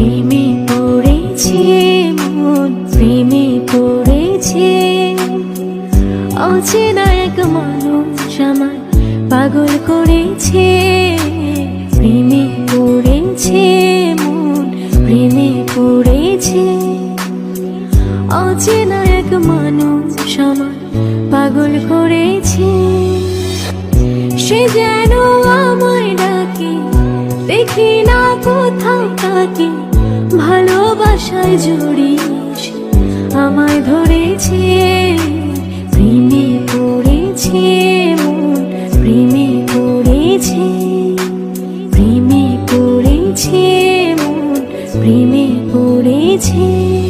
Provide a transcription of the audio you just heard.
প্রেমে পড়েছে মন, প্রেমে পড়েছে। অচেনা এক মানুষ আমায় পাগল করেছে। প্রেমে পড়েছে মন, প্রেমে পড়েছে। অচেনা এক মানুষ আমায় পাগল করেছে। সে যেন আমায় ডাকে, দেখি না কোথাও তাকে। ভালোবাসায় জড়িয়ে আমায় ধরেছে। প্রেমে পড়েছে মন, প্রেমে পড়েছে। প্রেমে পড়েছে মন, প্রেমে পড়েছে।